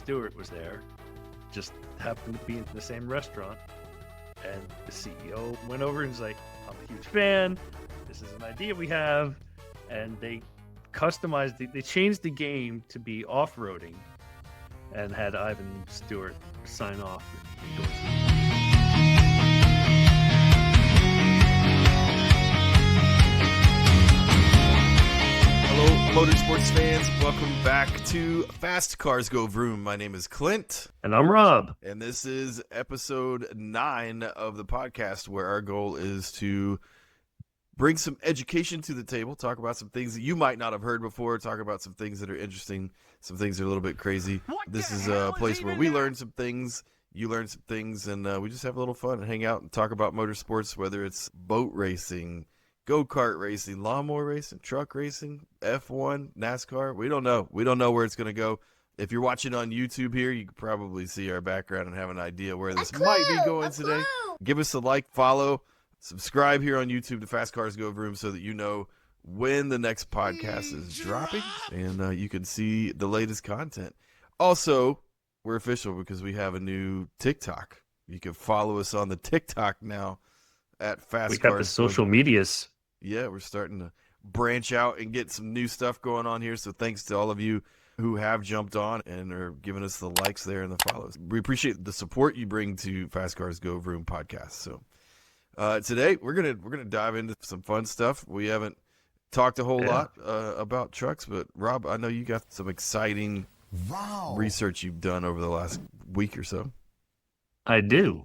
Stewart was there, just happened to be in the same restaurant. And the CEO went over and was like, I'm a huge fan. This is an idea we have. And they customized it. They changed the game to be off-roading and had Ivan Stewart sign off. Hello, motorsports fans. Welcome back to Fast Cars Go Vroom. My name is Clint. And I'm Rob. And this is episode 9 of the podcast, where our goal is to bring some education to the table, talk about some things that you might not have heard before, talk about some things that are interesting, some things that are a little bit crazy. This is a place where we learn some things, you learn some things, and we just have a little fun and hang out and talk about motorsports, whether it's boat racing, go-kart racing, lawnmower racing, truck racing, F1, NASCAR. We don't know. We don't know where it's going to go. If you're watching on YouTube here, you can probably see our background and have an idea where this might be going today. Give us a like, follow, subscribe here on YouTube to Fast Cars Go Vroom so that you know when the next podcast is dropping and you can see the latest content. Also, we're official because we have a new TikTok. You can follow us on the TikTok now at Fast Cars. We got the social medias. Yeah, we're starting to branch out and get some new stuff going on here. So thanks to all of you who have jumped on and are giving us the likes there and the follows. We appreciate the support you bring to Fast Cars Go Vroom podcast. So today we're gonna dive into some fun stuff. We haven't talked a whole lot about trucks, but Rob, I know you got some exciting research you've done over the last week or so. I do.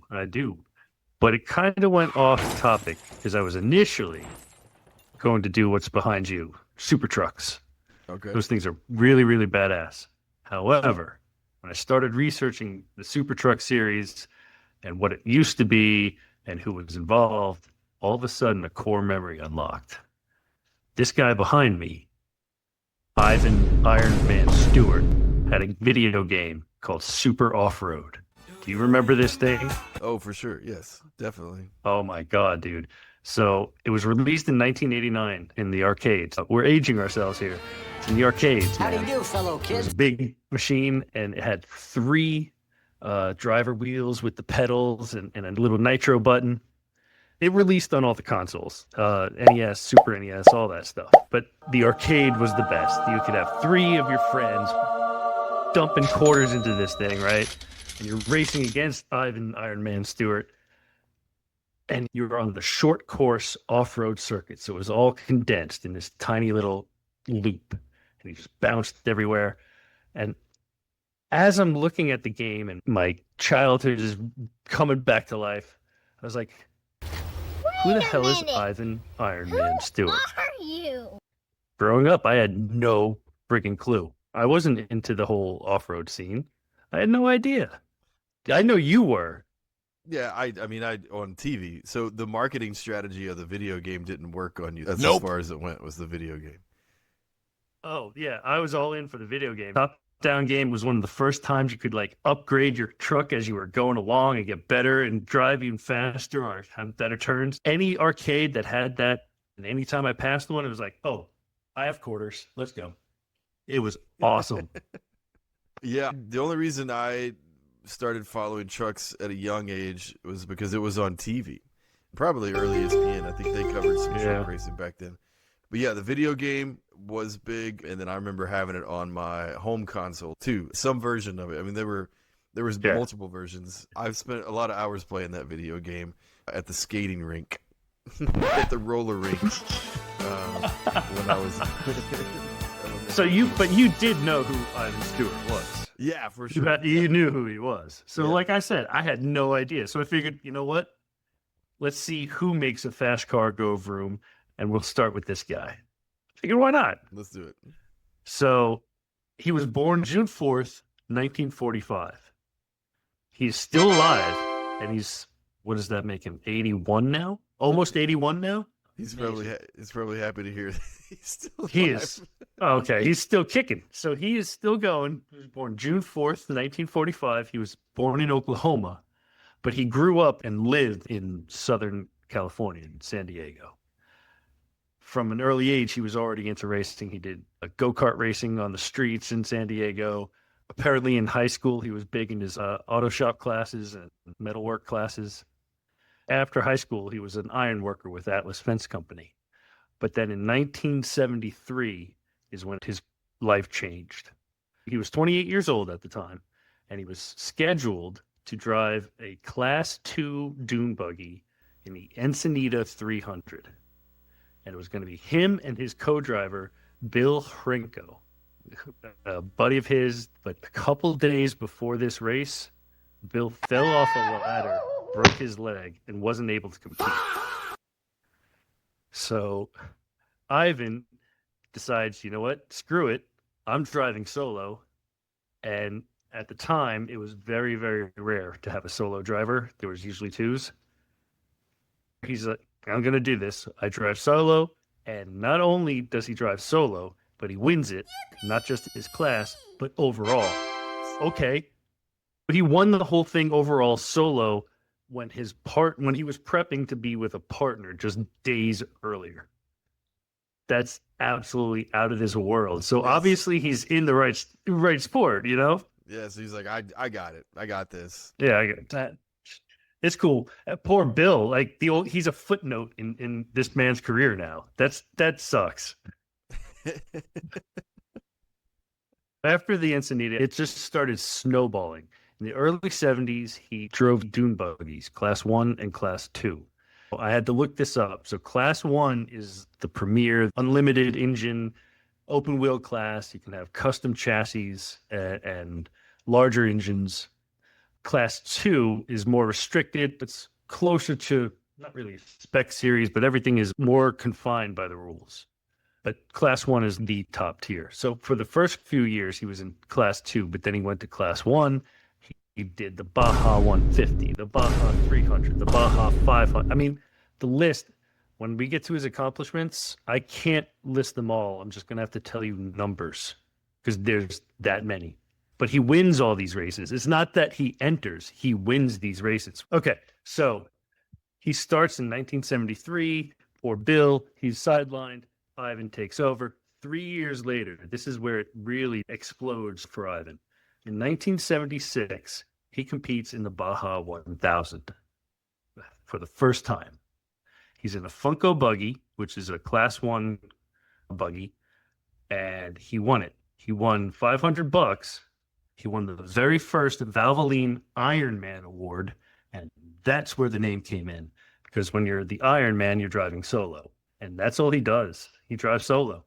But it kind of went off topic because I was initially going to do what's behind you, super trucks. Okay. Those things are really, really badass. However, when I started researching the super truck series and what it used to be and who was involved, all of a sudden a core memory unlocked. This guy behind me, Ivan Iron Man Stewart, had a video game called Super Off-Road. Do you remember this thing? Oh, for sure. Yes, definitely. Oh my God, dude. So it was released in 1989 in the arcades. We're aging ourselves here. It's in the arcades, man. How do you do, fellow It kid? was a big machine, and it had 3 driver wheels with the pedals and a little nitro button. It released on all the consoles, NES, Super NES, all that stuff. But the arcade was the best. You could have 3 of your friends dumping quarters into this thing, right? And you're racing against Ivan Iron Man Stewart. And you're on the short course off-road circuit. So it was all condensed in this tiny little loop. And you just bounced everywhere. And as I'm looking at the game and my childhood is coming back to life, I was like, who the hell is Ivan Iron Man Stewart? Who are you? Growing up, I had no freaking clue. I wasn't into the whole off-road scene. I had no idea. I know you were. Yeah, I mean, on TV. So the marketing strategy of the video game didn't work on you. That's Nope. as far as it went, was the video game. Oh, yeah. I was all in for the video game. Top-down game was one of the first times you could, like, upgrade your truck as you were going along and get better and drive even faster or have better turns. Any arcade that had that, and anytime I passed one, it was like, oh, I have quarters. Let's go. It was awesome. Yeah, the only reason I started following trucks at a young age was because it was on TV. Probably early ESPN. I think they covered some truck racing back then. But yeah, the video game was big, and then I remember having it on my home console too. Some version of it. I mean, there was multiple versions. I've spent a lot of hours playing that video game at the skating rink, at the roller rink, when I was. So you did know who Ivan Stewart was. Yeah, for sure. You knew who he was. So like I said, I had no idea. So I figured, you know what? Let's see who makes a fast car go vroom, and we'll start with this guy. I figured, why not? Let's do it. So he was born June 4th, 1945. He's still alive, and what does that make him, 81 now? Almost 81 now? He's probably happy to hear that he's still alive. He is. Okay, he's still kicking. So he is still going. He was born June 4th, 1945. He was born in Oklahoma, but he grew up and lived in Southern California, in San Diego. From an early age, he was already into racing. He did go-kart racing on the streets in San Diego. Apparently, in high school, he was big in his auto shop classes and metalwork classes. After high school, he was an iron worker with Atlas Fence Company. But then in 1973 is when his life changed. He was 28 years old at the time, and he was scheduled to drive a Class 2 dune buggy in the Encinita 300. And it was going to be him and his co-driver, Bill Hrinko, a buddy of his. But a couple days before this race, Bill fell off a ladder, broke his leg, and wasn't able to compete. So Ivan decides, you know what? Screw it. I'm driving solo. And at the time, it was very, very rare to have a solo driver. There was usually twos. He's like, I'm going to do this. I drive solo. And not only does he drive solo, but he wins it, not just his class, but overall. Okay. But he won the whole thing overall solo when he was prepping to be with a partner just days earlier. That's absolutely out of this world. So obviously he's in the right sport, you know? Yeah, so he's like, I got it. I got this. Yeah, I get that. It's cool. Poor Bill, like he's a footnote in this man's career now. That sucks. After the Encinita, it just started snowballing. In the early 70s, he drove dune buggies, Class 1 and Class 2. I had to look this up. So Class 1 is the premier unlimited engine, open wheel class. You can have custom chassis and larger engines. Class 2 is more restricted. It's closer to, not really a spec series, but everything is more confined by the rules. But Class 1 is the top tier. So for the first few years, he was in Class 2, but then he went to Class 1. He did the Baja 150, the Baja 300, the Baja 500. I mean, the list, when we get to his accomplishments, I can't list them all. I'm just going to have to tell you numbers because there's that many. But he wins all these races. It's not that he enters, he wins these races. Okay, so he starts in 1973. Poor Bill, he's sidelined. Ivan takes over. 3 years later, this is where it really explodes for Ivan. In 1976, he competes in the Baja 1000 for the first time. He's in a Funko buggy, which is a Class 1 buggy, and he won it. He won $500. He won the very first Valvoline Ironman Award, and that's where the name came in. Because when you're the Ironman, you're driving solo, and that's all he does. He drives solo.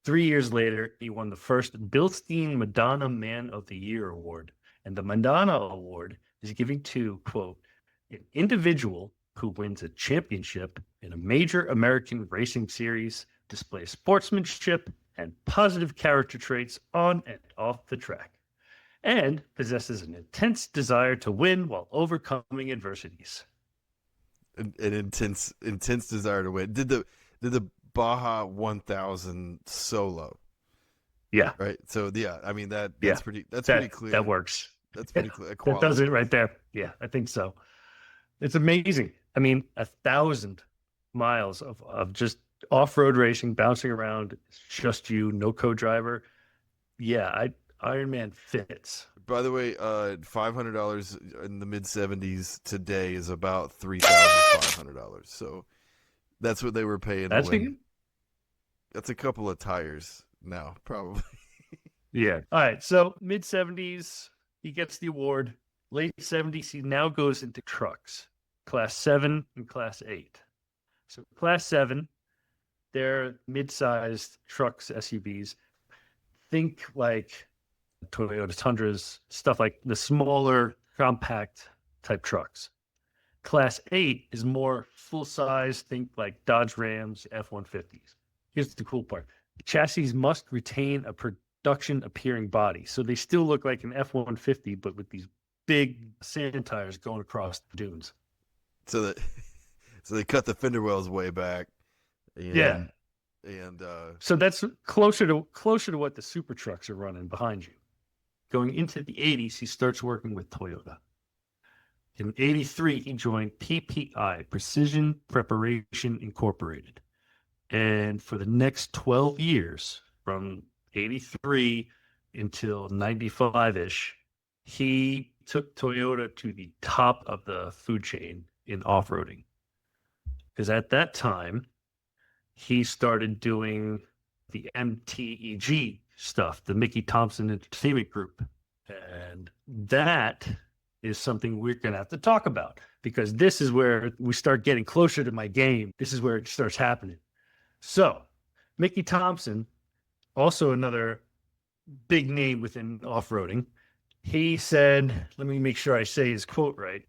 3 years later, he won the first Bilstein Madonna Man of the Year award. And the Madonna Award is given to, quote, an individual who wins a championship in a major American racing series, displays sportsmanship and positive character traits on and off the track, and possesses an intense desire to win while overcoming adversities. An intense desire to win. Did the Baja 1000 solo? Yeah. Right. So yeah, I mean that's pretty clear. That works. That's pretty clear. That does it right there. Yeah, I think so. It's amazing. I mean, 1,000 miles of just off-road racing, bouncing around. It's just you, no co-driver. Yeah, Ironman fits. By the way, $500 in the mid-70s today is about $3,500. So that's what they were paying. That's a couple of tires now, probably. Yeah. All right. So mid-70s, he gets the award. Late 70s, he now goes into trucks, Class 7 and Class 8. So Class 7, they're mid-sized trucks, SUVs. Think like Toyota Tundras, stuff like the smaller, compact type trucks. Class 8 is more full-size, think like Dodge Rams, F-150s. Here's the cool part. The chassis must retain a production-appearing body. So they still look like an F-150, but with these big sand tires going across the dunes. So they cut the fender wells way back. And so that's closer to what the super trucks are running behind you. Going into the 80s, he starts working with Toyota. In 83, he joined PPI, Precision Preparation Incorporated. And for the next 12 years, from 83 until 95-ish, he took Toyota to the top of the food chain in off-roading. Because at that time, he started doing the MTEG stuff, the Mickey Thompson Entertainment Group. And that is something we're going to have to talk about, because this is where we start getting closer to my game. This is where it starts happening. So, Mickey Thompson, also another big name within off-roading, he said, let me make sure I say his quote right.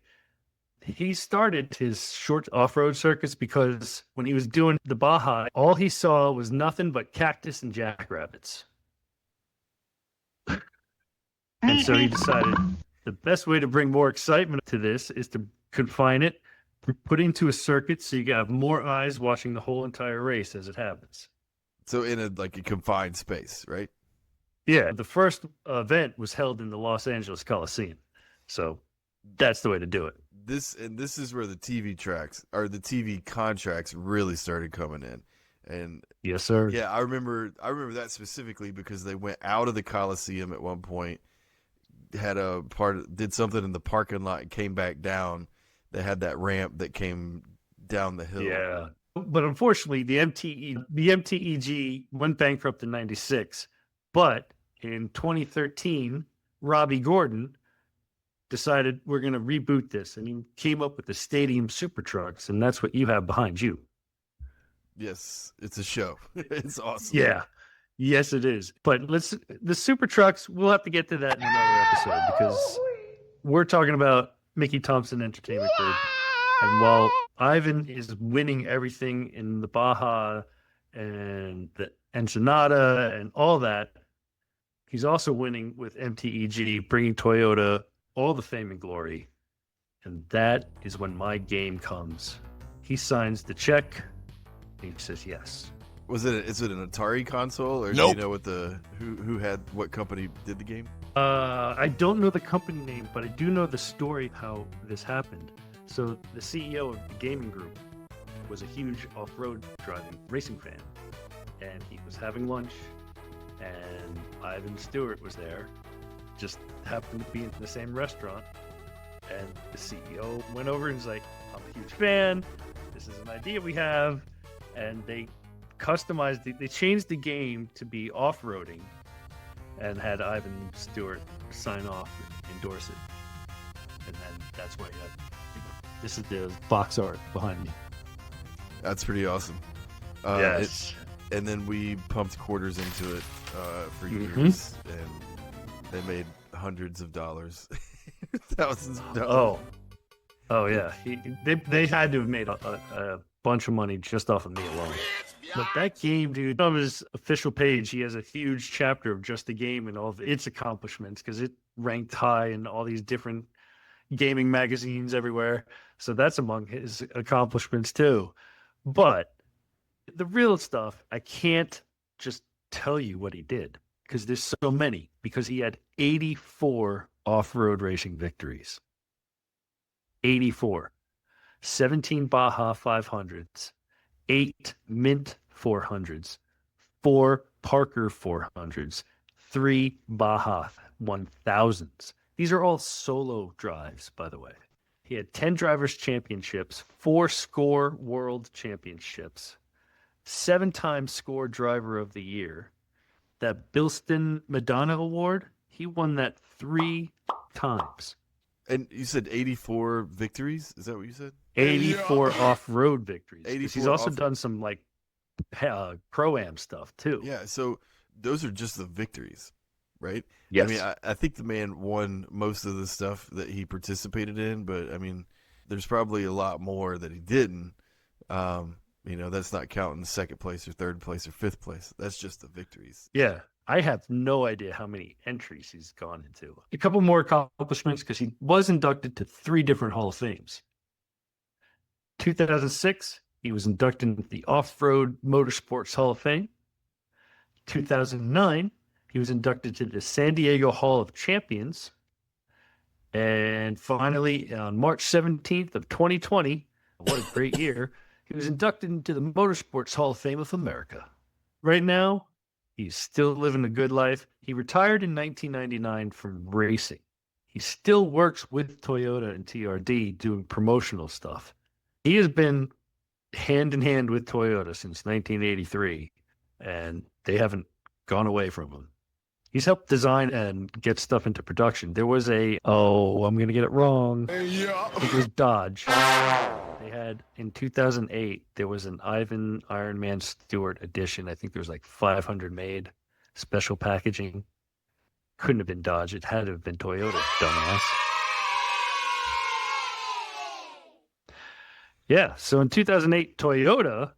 He started his short off-road circuits because when he was doing the Baja, all he saw was nothing but cactus and jackrabbits. And so he decided the best way to bring more excitement to this is to confine it, put it into a circuit so you have more eyes watching the whole entire race as it happens. So in a confined space, right? Yeah, the first event was held in the Los Angeles Coliseum. So that's the way to do it. This is where the TV tracks or the TV contracts really started coming in. And yes, sir. Yeah, I remember that specifically because they went out of the Coliseum at one point, did something in the parking lot and came back down. They had that ramp that came down the hill. Yeah. But unfortunately, the MTEG went bankrupt in 96. But in 2013, Robbie Gordon decided we're going to reboot this. And he came up with the Stadium Super Trucks. And that's what you have behind you. Yes, it's a show. It's awesome. Yeah. Yes, it is. But the Super Trucks, we'll have to get to that in another episode because we're talking about Mickey Thompson Entertainment Group. And while Ivan is winning everything in the Baja and the Ensenada and all that, he's also winning with MTEG, bringing Toyota all the fame and glory. And that is when my game comes. He signs the check. And he says yes. Is it an Atari console, or Nope. do you know what company did the game? I don't know the company name, but I do know the story how this happened. So the CEO of the gaming group was a huge off-road driving racing fan, and he was having lunch, and Ivan Stewart was there, just happened to be in the same restaurant, and the CEO went over and was like, I'm a huge fan, this is an idea we have, and they they changed the game to be off-roading and had Ivan Stewart sign off and endorse it. And then that's why this is the box art behind me. That's pretty awesome. Yes. And then we pumped quarters into it for years, and they made hundreds of dollars, thousands of dollars. Oh yeah. They had to have made a bunch of money just off of me alone. But that game, dude, on his official page, he has a huge chapter of just the game and all of its accomplishments because it ranked high in all these different gaming magazines everywhere. So that's among his accomplishments too. But the real stuff, I can't just tell you what he did because there's so many, because he had 84 off-road racing victories. 84. 17 Baja 500s, 8 Mint 400s, 4 Parker 400s, 3 Baja 1000s. These are all solo drives, by the way. He had 10 drivers' championships, 4 score world championships, 7-time score driver of the year. That Bilston Madonna Award, he won that 3 times. And you said 84 victories? Is that what you said? 84 off-road victories. 84 He's also done some like pro-am stuff too. Yeah, so those are just the victories, right? Yes. I mean, I think the man won most of the stuff that he participated in, but I mean, there's probably a lot more that he didn't. That's not counting second place or third place or fifth place. That's just the victories. Yeah. I have no idea how many entries he's gone into. A couple more accomplishments because he was inducted to 3 different Hall of Fames. 2006, he was inducted into the Off-Road Motorsports Hall of Fame. 2009, he was inducted to the San Diego Hall of Champions. And finally, on March 17th of 2020, what a great year, he was inducted into the Motorsports Hall of Fame of America. Right now, He's still living a good life. He retired in 1999 from racing. He still works with Toyota and TRD doing promotional stuff. He has been hand in hand with Toyota since 1983, and they haven't gone away from him. He's helped design and get stuff into production. There was I'm going to get it wrong. It was Dodge. They had, in 2008, there was an Ivan Iron Man Stewart edition. I think there was like 500 made, special packaging. Couldn't have been Dodge. It had to have been Toyota, dumbass. Yeah, so in 2008, Toyota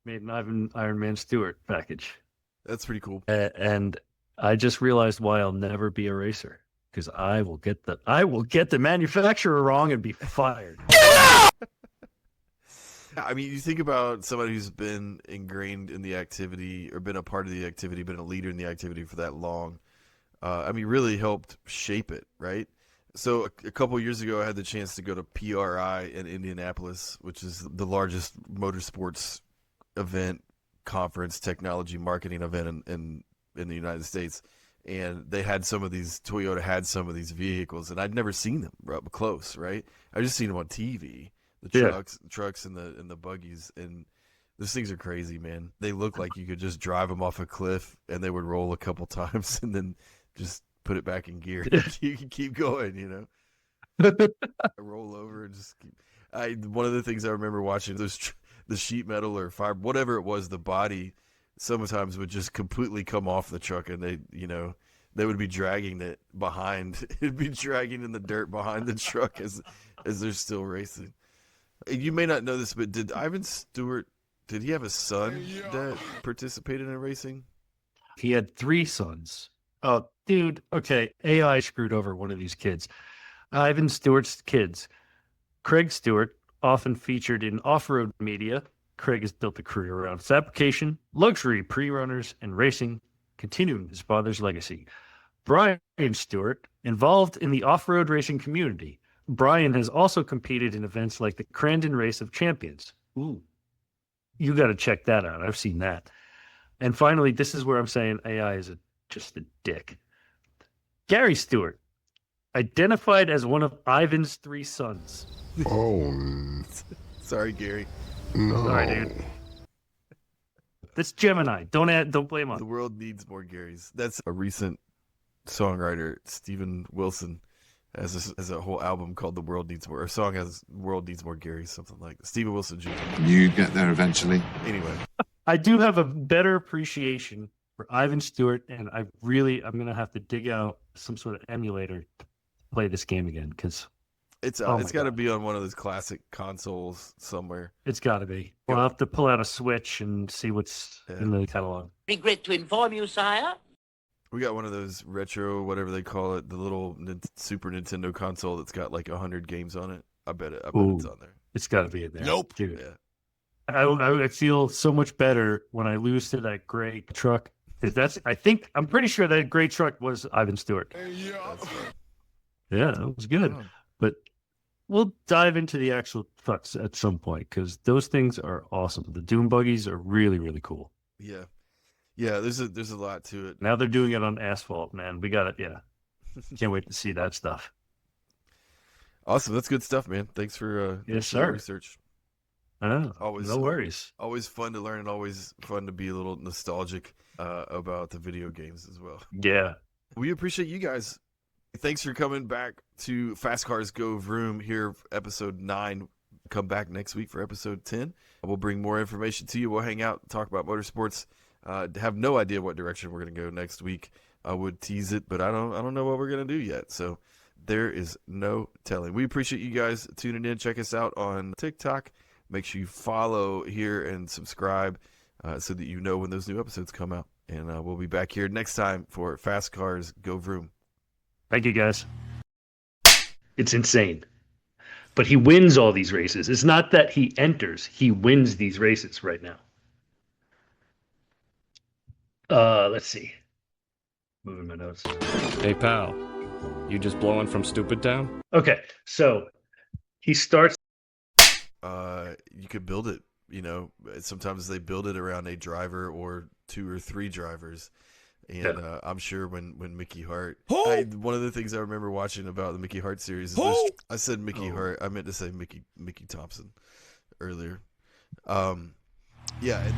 made an Iron Man Stewart package. That's pretty cool. And I just realized why I'll never be a racer, because I will get the manufacturer wrong and be fired. I mean, you think about somebody who's been ingrained in the activity or been a part of the activity, been a leader in the activity for that long. I mean, really helped shape it, right? So a couple of years ago, I had the chance to go to PRI in Indianapolis, which is the largest motorsports event, conference, technology, marketing event in the United States. And they had Toyota had some of these vehicles, and I'd never seen them up close, right? I just seen them on TV, the trucks and the buggies, and those things are crazy, man. They look like you could just drive them off a cliff, and they would roll a couple times, and then just put it back in gear. You can keep going, you know. Roll over and just keep. One of the things I remember watching those the sheet metal or fiber, whatever it was, the body sometimes would just completely come off the truck, and they would be dragging it behind. It'd be dragging in the dirt behind the truck as they're still racing. You may not know this, but did Ivan Stewart, did he have a son that participated in racing? He had 3 sons. Oh, dude. Okay. AI screwed over one of these kids. Ivan Stewart's kids. Craig Stewart, often featured in off-road media. Craig has built a career around fabrication, luxury pre-runners, and racing, continuing his father's legacy. Brian Stewart, involved in the off-road racing community. Brian has also competed in events like the Crandon Race of Champions. Ooh, you got to check that out. I've seen that. And finally, this is where I'm saying AI is just a dick. Gary Stewart, identified as one of Ivan's 3 sons. Oh, sorry, Gary. No. Sorry, dude. That's Gemini. Don't blame him. The world needs more Garys. That's a recent songwriter, Steven Wilson, has a whole album called "The World Needs More." Or song has "World Needs More Garys," something like that. Steven Wilson Jr. You get there eventually. Anyway, I do have a better appreciation for Ivan Stewart, and I'm gonna have to dig out some sort of emulator to play this game again, because it's got to be on one of those classic consoles somewhere. it's got to be. We'll have to pull out a Switch and see what's in the catalog. Regret to inform you, sire. We got one of those retro, whatever they call it, the little Super Nintendo console that's got like 100 games on it. I bet it's on there. It's got to be in there. Nope. Dude. Yeah. I feel so much better when I lose to that gray truck. I'm pretty sure that gray truck was Ivan Stewart. That's right. Yeah, that was good. Oh. But we'll dive into the actual trucks at some point, because those things are awesome. The Doom buggies are really, really cool. Yeah. Yeah, there's a lot to it. Now they're doing it on asphalt, man. We got it. Yeah. Can't wait to see that stuff. Awesome. That's good stuff, man. Thanks for Yes, for the sir. research. Always, no worries. Always fun to learn, and always fun to be a little nostalgic about the video games as well. Yeah. We appreciate you guys. Thanks for coming back to Fast Cars Go Vroom here, episode 9. Come back next week for episode 10. We'll bring more information to you. We'll hang out, talk about motorsports. Have no idea what direction we're going to go next week. I would tease it, but I don't know what we're going to do yet. So there is no telling. We appreciate you guys tuning in. Check us out on TikTok. Make sure you follow here and subscribe so that you know when those new episodes come out. And we'll be back here next time for Fast Cars Go Vroom. Thank you, guys. It's insane. But he wins all these races. It's not that he enters. He wins these races right now. Let's see. Moving my notes. Hey, pal. You just blowing from Stupid Town? Okay, so he starts. You could build it sometimes they build it around a driver or 2 or 3 drivers. And I'm sure when Mickey Hart, one of the things I remember watching about the Mickey Hart series is I said Mickey Hart, I meant to say Mickey Thompson earlier. Yeah.